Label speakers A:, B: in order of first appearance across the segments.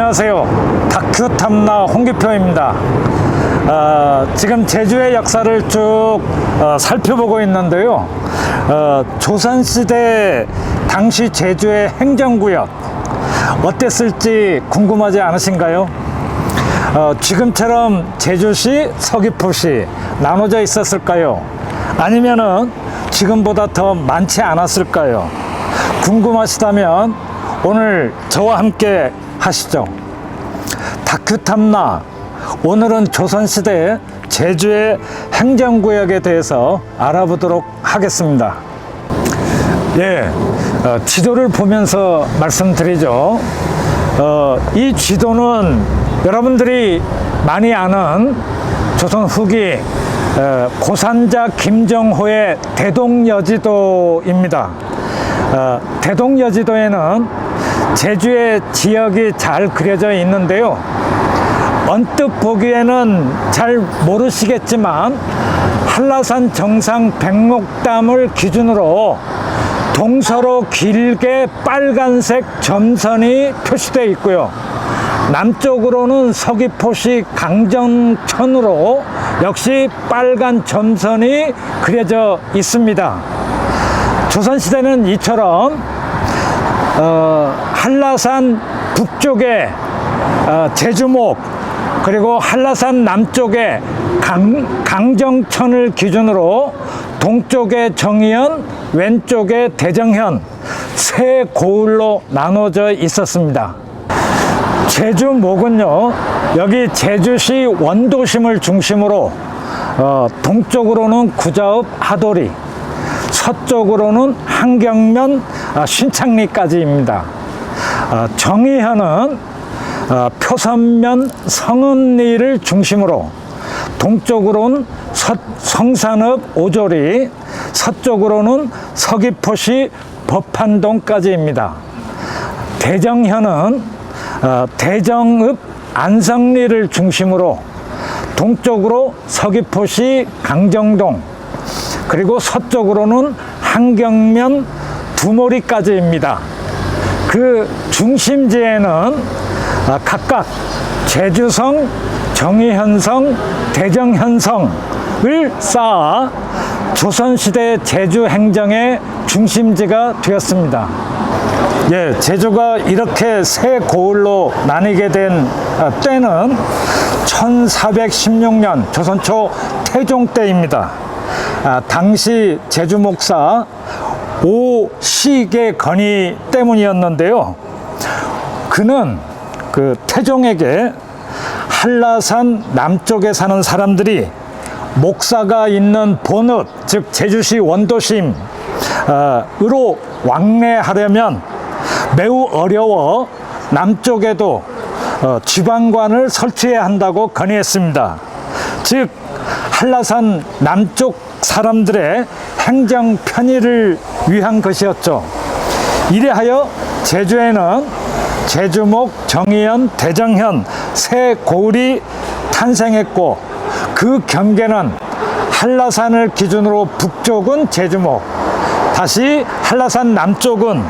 A: 안녕하세요. 다큐 탐나 홍기표입니다. 지금 제주의 역사를 쭉 살펴보고 있는데요. 조선시대 당시 제주의 행정구역 어땠을지 궁금하지 않으신가요? 지금처럼 제주시, 서귀포시 나눠져 있었을까요? 아니면은 지금보다 더 많지 않았을까요? 궁금하시다면 오늘 저와 함께 하시죠. 다큐 탐나, 오늘은 조선시대 제주의 행정구역에 대해서 알아보도록 하겠습니다. 지도를 보면서 말씀드리죠. 이 지도는 여러분들이 많이 아는 조선 후기 고산자 김정호의 대동여지도입니다. 대동여지도에는 제주의 지역이 잘 그려져 있는데요. 언뜻 보기에는 잘 모르시겠지만 한라산 정상 백록담을 기준으로 동서로 길게 빨간색 점선이 표시되어 있고요. 남쪽으로는 서귀포시 강정천으로 역시 빨간 점선이 그려져 있습니다. 조선시대는 이처럼 한라산 북쪽에 제주목, 그리고 한라산 남쪽에 강정천을 기준으로 동쪽에 정의현, 왼쪽에 대정현 세 고을로 나눠져 있었습니다. 제주목은요, 여기 제주시 원도심을 중심으로 동쪽으로는 구자읍 하도리, 서쪽으로는 한경면 신창리까지입니다. 정의현은 표선면 성은리를 중심으로 동쪽으로는 성산읍 오조리, 서쪽으로는 서귀포시 법한동까지입니다. 대정현은 대정읍 안성리를 중심으로 동쪽으로 서귀포시 강정동, 그리고 서쪽으로는 한경면 두모리까지입니다. 그 중심지에는 각각 제주성, 정의현성, 대정현성을 쌓아 조선시대 제주 행정의 중심지가 되었습니다. 제주가 이렇게 세 고을로 나뉘게 된 때는 1416년 조선 초 태종 때입니다. 당시 제주 목사 오시계 건의 때문이었는데요. 그는 그 태종에게 한라산 남쪽에 사는 사람들이 목사가 있는 본읍, 즉 제주시 원도심으로 왕래하려면 매우 어려워 남쪽에도 지방관을 설치해야 한다고 건의했습니다. 즉 한라산 남쪽 사람들의 행정 편의를 위한 것이었죠. 이래하여 제주에는 제주목, 정의현, 대정현 세 고을이 탄생했고, 그 경계는 한라산을 기준으로 북쪽은 제주목, 다시 한라산 남쪽은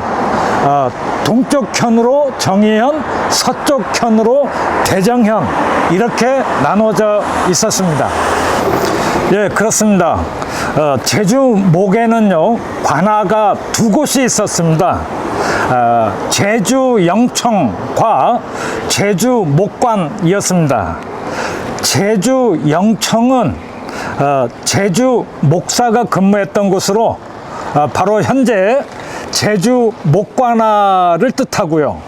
A: 동쪽현으로 정의현, 서쪽현으로 대정현 이렇게 나눠져 있었습니다. 그렇습니다. 제주목에는요, 관아가 두 곳이 있었습니다. 제주 영청과 제주 목관이었습니다. 제주 영청은 제주 목사가 근무했던 곳으로 바로 현재 제주 목관아를 뜻하고요.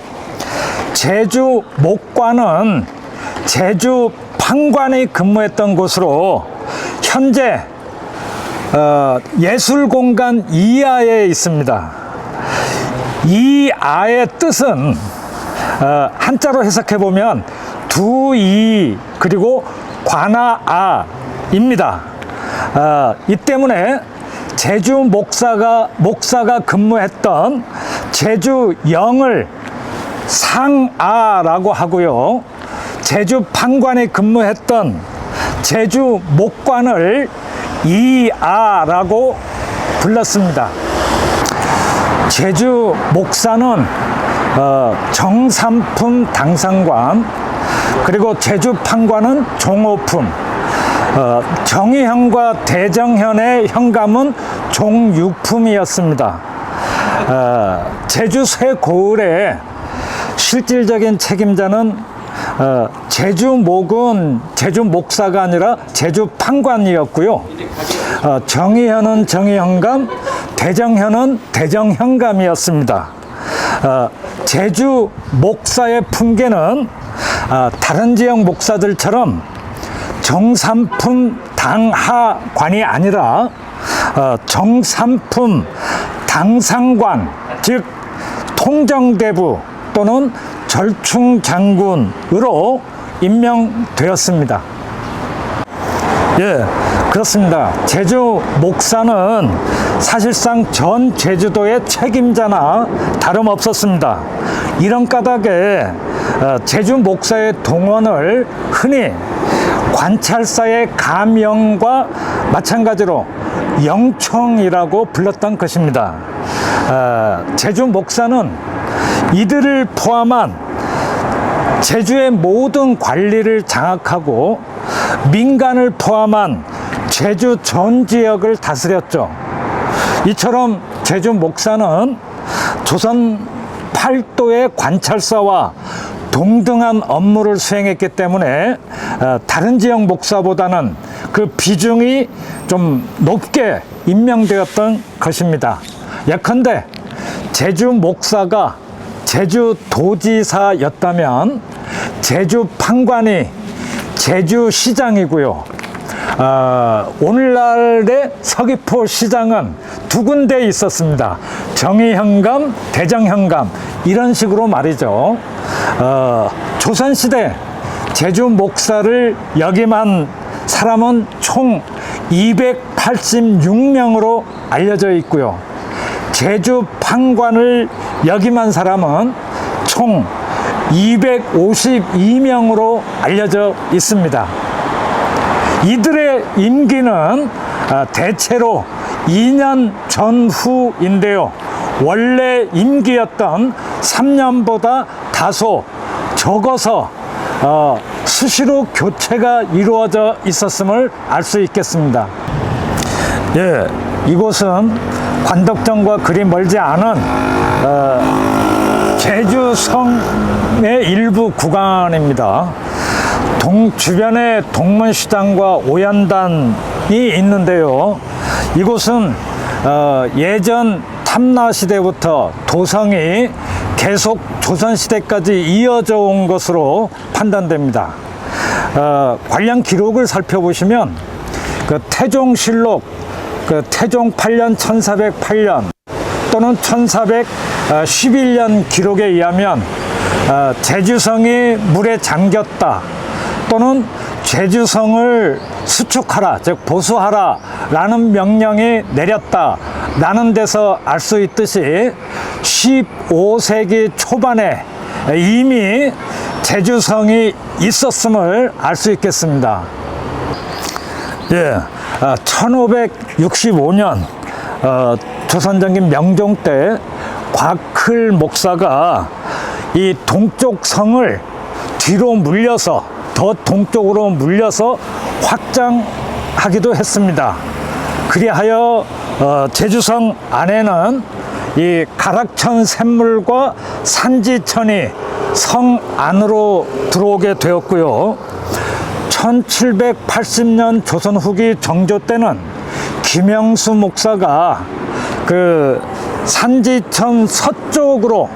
A: 제주 목관은 제주 판관이 근무했던 곳으로 현재 예술공간 이하에 있습니다. 이하의 뜻은 한자로 해석해보면 두이 그리고 관아아입니다. 이 때문에 제주 목사가 근무했던 제주 영을 상아라고 하고요, 제주 판관이 근무했던 제주 목관을 이아라고 불렀습니다. 제주 목사는 정삼품 당상관, 그리고 제주 판관은 종오품, 정의현과 대정현의 현감은 종육품이었습니다. 제주 쇠고을의 실질적인 책임자는 제주목은 제주 목사가 아니라 제주 판관이었고요. 정의현은 정의현감, 대정현은 대정현감이었습니다. 제주 목사의 품계는 다른 지역 목사들처럼 정삼품 당하관이 아니라 정삼품 당상관, 즉 통정대부 또는 절충장군으로 임명되었습니다. 예, 그렇습니다. 제주 목사는 사실상 전 제주도의 책임자나 다름없었습니다. 이런 까닭에 제주 목사의 동원을 흔히 관찰사의 가명과 마찬가지로 영청이라고 불렀던 것입니다. 제주 목사는 이들을 포함한 제주의 모든 관리를 장악하고 민간을 포함한 제주 전 지역을 다스렸죠. 이처럼 제주 목사는 조선 팔도의 관찰사와 동등한 업무를 수행했기 때문에 다른 지역 목사보다는 그 비중이 좀 높게 임명되었던 것입니다. 예컨대 제주 목사가 제주도지사였다면 제주 판관이 제주시장이고요. 오늘날의 서귀포 시장은 두 군데 있었습니다. 정의현감, 대정현감, 이런 식으로 말이죠. 조선시대 제주 목사를 역임한 사람은 총 286명으로 알려져 있고요. 제주 판관을 역임한 사람은 총 252명으로 알려져 있습니다. 이들의 임기는 대체로 2년 전후인데요. 원래 임기였던 3년보다 다소 적어서 수시로 교체가 이루어져 있었음을 알 수 있겠습니다. 예, 이곳은 관덕정과 그리 멀지 않은 제주성의 일부 구간입니다. 주변에 동문시장과 오연단이 있는데요. 이곳은 예전 탐나시대부터 도성이 계속 조선시대까지 이어져 온 것으로 판단됩니다. 관련 기록을 살펴보시면 그 태종실록 태종 8년 1408년 또는 1411년 기록에 의하면 제주성이 물에 잠겼다 또는 제주성을 수축하라, 즉 보수하라 라는 명령이 내렸다 라는 데서 알 수 있듯이 15세기 초반에 이미 제주성이 있었음을 알 수 있겠습니다. 예, 1565년 조선정긴 명종 때 곽클 목사가 이 동쪽 성을 뒤로 물려서 더 동쪽으로 물려서 확장하기도 했습니다. 그리하여 제주성 안에는 이 가락천 샘물과 산지천이 성 안으로 들어오게 되었고요. 1780년 조선 후기 정조 때는 김영수 목사가 그 산지천 서쪽으로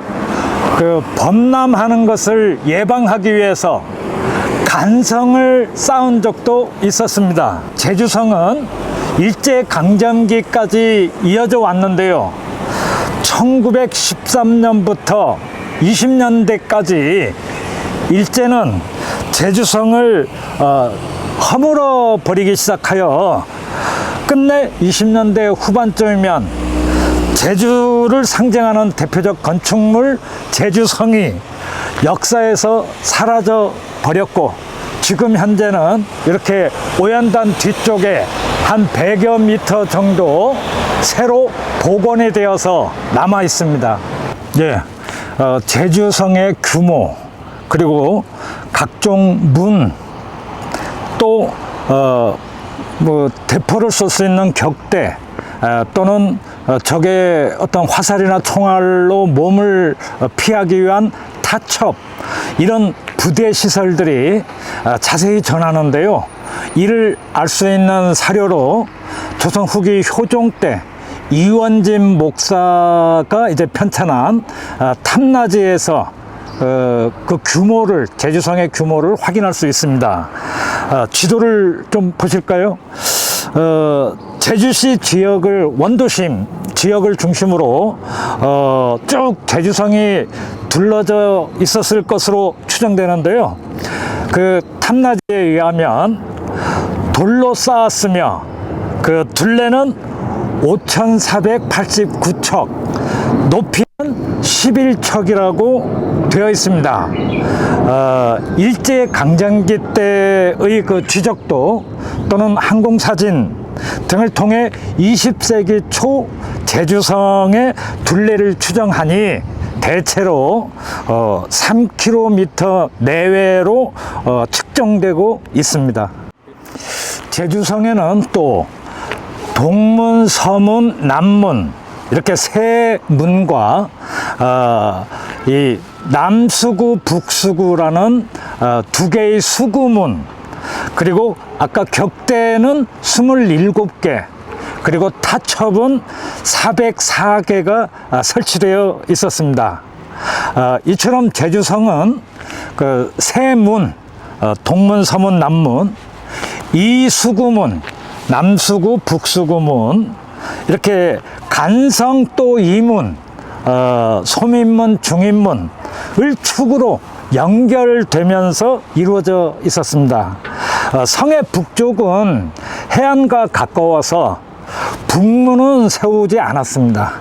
A: 그 범람하는 것을 예방하기 위해서 간성을 쌓은 적도 있었습니다. 제주성은 일제강점기까지 이어져 왔는데요. 1913년부터 20년대까지 일제는 제주성을 허물어 버리기 시작하여 끝내 20년대 후반쯤이면 제주를 상징하는 대표적 건축물 제주성이 역사에서 사라져 버렸고, 지금 현재는 이렇게 오연단 뒤쪽에 한 100여 미터 정도 새로 복원이 되어서 남아 있습니다. 예, 제주성의 규모, 그리고 각종 문, 또 대포를 쏠 수 있는 격대, 또는 적의 어떤 화살이나 총알로 몸을 피하기 위한 타첩, 이런 부대 시설들이 자세히 전하는데요. 이를 알 수 있는 사료로 조선 후기 효종 때 이원진 목사가 이제 편찬한 탐나지에서 그 규모를, 제주성의 규모를 확인할 수 있습니다. 지도를 좀 보실까요? 제주시 지역을, 원도심 지역을 중심으로 쭉 제주성이 둘러져 있었을 것으로 추정되는데요. 그 탐나지에 의하면 돌로 쌓았으며 그 둘레는 5,489척, 높이는 11척이라고 되어 있습니다. 일제강점기 때의 그 지적도 또는 항공사진 등을 통해 20세기 초 제주성의 둘레를 추정하니 대체로 3km 내외로 측정되고 있습니다. 제주성에는 또 동문, 서문, 남문, 이렇게 세 문과 이 남수구, 북수구라는 두 개의 수구문, 그리고 아까 격대는 27개, 그리고 타첩은 404개가 설치되어 있었습니다. 이처럼 제주성은 그 세 문, 동문, 서문, 남문, 이 수구문, 남수구, 북수구문, 이렇게 간성 또 이문, 소민문, 중인문을 축으로 연결되면서 이루어져 있었습니다. 성의 북쪽은 해안과 가까워서 북문은 세우지 않았습니다.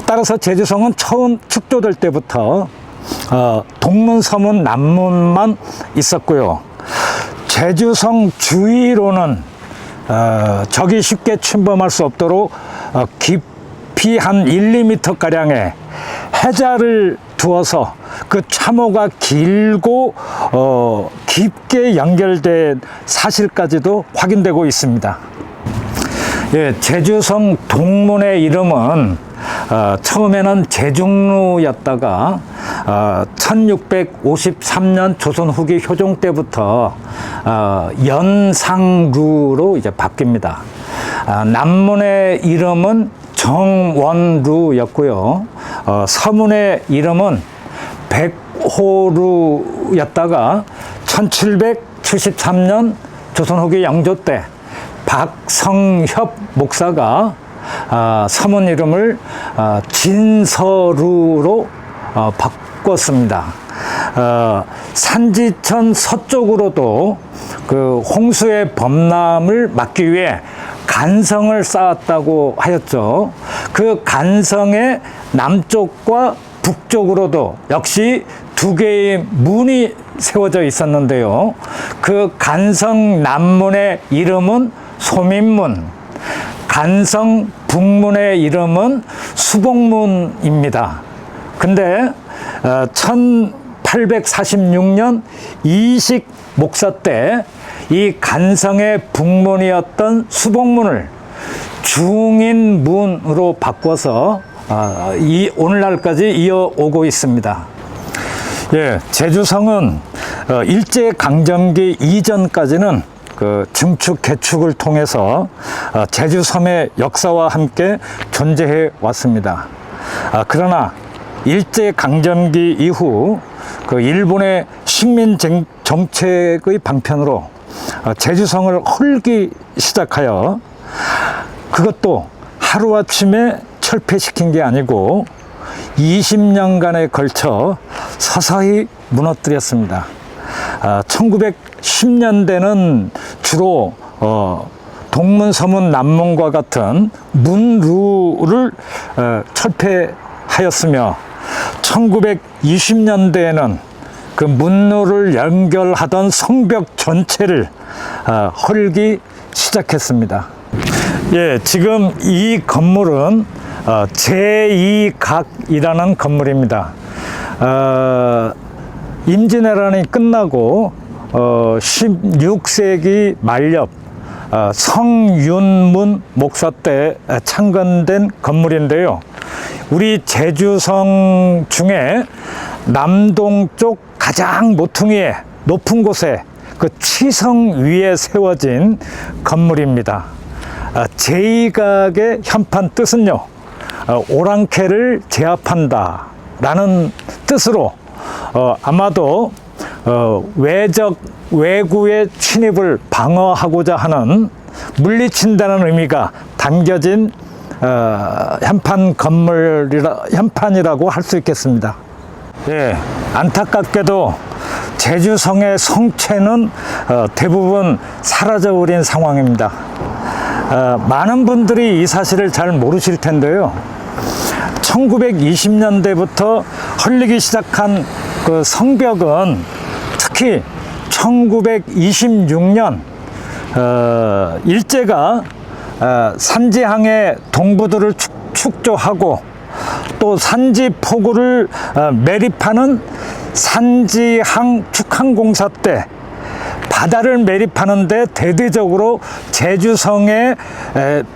A: 따라서 제주성은 처음 축조될 때부터 동문, 서문, 남문만 있었고요. 제주성 주위로는 적이 쉽게 침범할 수 없도록 깊이 한 1~2m가량의 해자를 두어서 그 참호가 길고 깊게 연결된 사실까지도 확인되고 있습니다. 예, 제주성 동문의 이름은 처음에는 제중루였다가 1653년 조선 후기 효종 때부터 연상루로 이제 바뀝니다. 남문의 이름은 정원루였고요. 서문의 이름은 백호루였다가 1773년 조선 후기 영조 때 박성협 목사가 서문 이름을 진서루로 바꿨습니다. 산지천 서쪽으로도 그 홍수의 범람을 막기 위해 간성을 쌓았다고 하였죠. 그 간성의 남쪽과 북쪽으로도 역시 두 개의 문이 세워져 있었는데요. 그 간성 남문의 이름은 소민문, 간성 북문의 이름은 수복문입니다. 근데 1846년 이식 목사 때 이 간성의 북문이었던 수복문을 중인문으로 바꿔서 오늘날까지 이어오고 있습니다. 예, 제주성은 일제강점기 이전까지는 그 증축, 개축을 통해서 제주섬의 역사와 함께 존재해 왔습니다. 그러나 일제강점기 이후 그 일본의 식민 정책의 방편으로 제주성을 헐기 시작하여 그것도 하루아침에 철폐시킨 게 아니고 20년간에 걸쳐 서서히 무너뜨렸습니다. 1910년대는 주로 동문, 서문, 남문과 같은 문루를 철폐하였으며 1920년대에는 그 문루를 연결하던 성벽 전체를 헐기 시작했습니다. 예, 지금 이 건물은 제2각이라는 건물입니다. 임진왜란이 끝나고 16세기 말엽 성윤문 목사 때 창건된 건물인데요. 우리 제주성 중에 남동쪽 가장 모퉁이에 높은 곳에 그 치성 위에 세워진 건물입니다. 제2각의 현판 뜻은요, 오랑캐를 제압한다 라는 뜻으로 아마도 외구의 침입을 방어하고자 하는 물리친다는 의미가 담겨진 현판이라고 할 수 있겠습니다. 예, 안타깝게도 제주성의 성체는 대부분 사라져버린 상황입니다. 많은 분들이 이 사실을 잘 모르실 텐데요. 1920년대부터 헐리기 시작한 그 성벽은 특히 1926년 일제가 산지항의 동부들을 축조하고 또 산지포구를 매립하는 산지항 축항공사 때 바다를 매립하는데 대대적으로 제주성의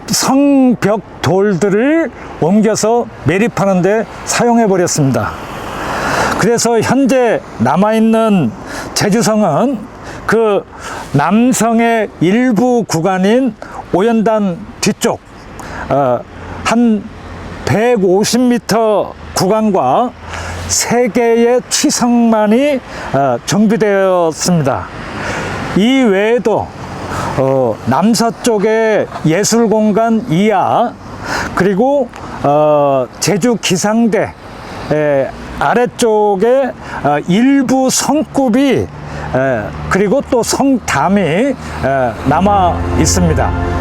A: 성벽 돌들을 옮겨서 매립하는데 사용해 버렸습니다. 그래서 현재 남아있는 제주성은 그 남성의 일부 구간인 오연단 뒤쪽 한 150m 구간과 3개의 치성만이 정비되었습니다. 이 외에도 남서쪽의 예술공간 이하 그리고 제주 기상대 아래쪽에 일부 성급이 그리고 또 성담이 남아 있습니다.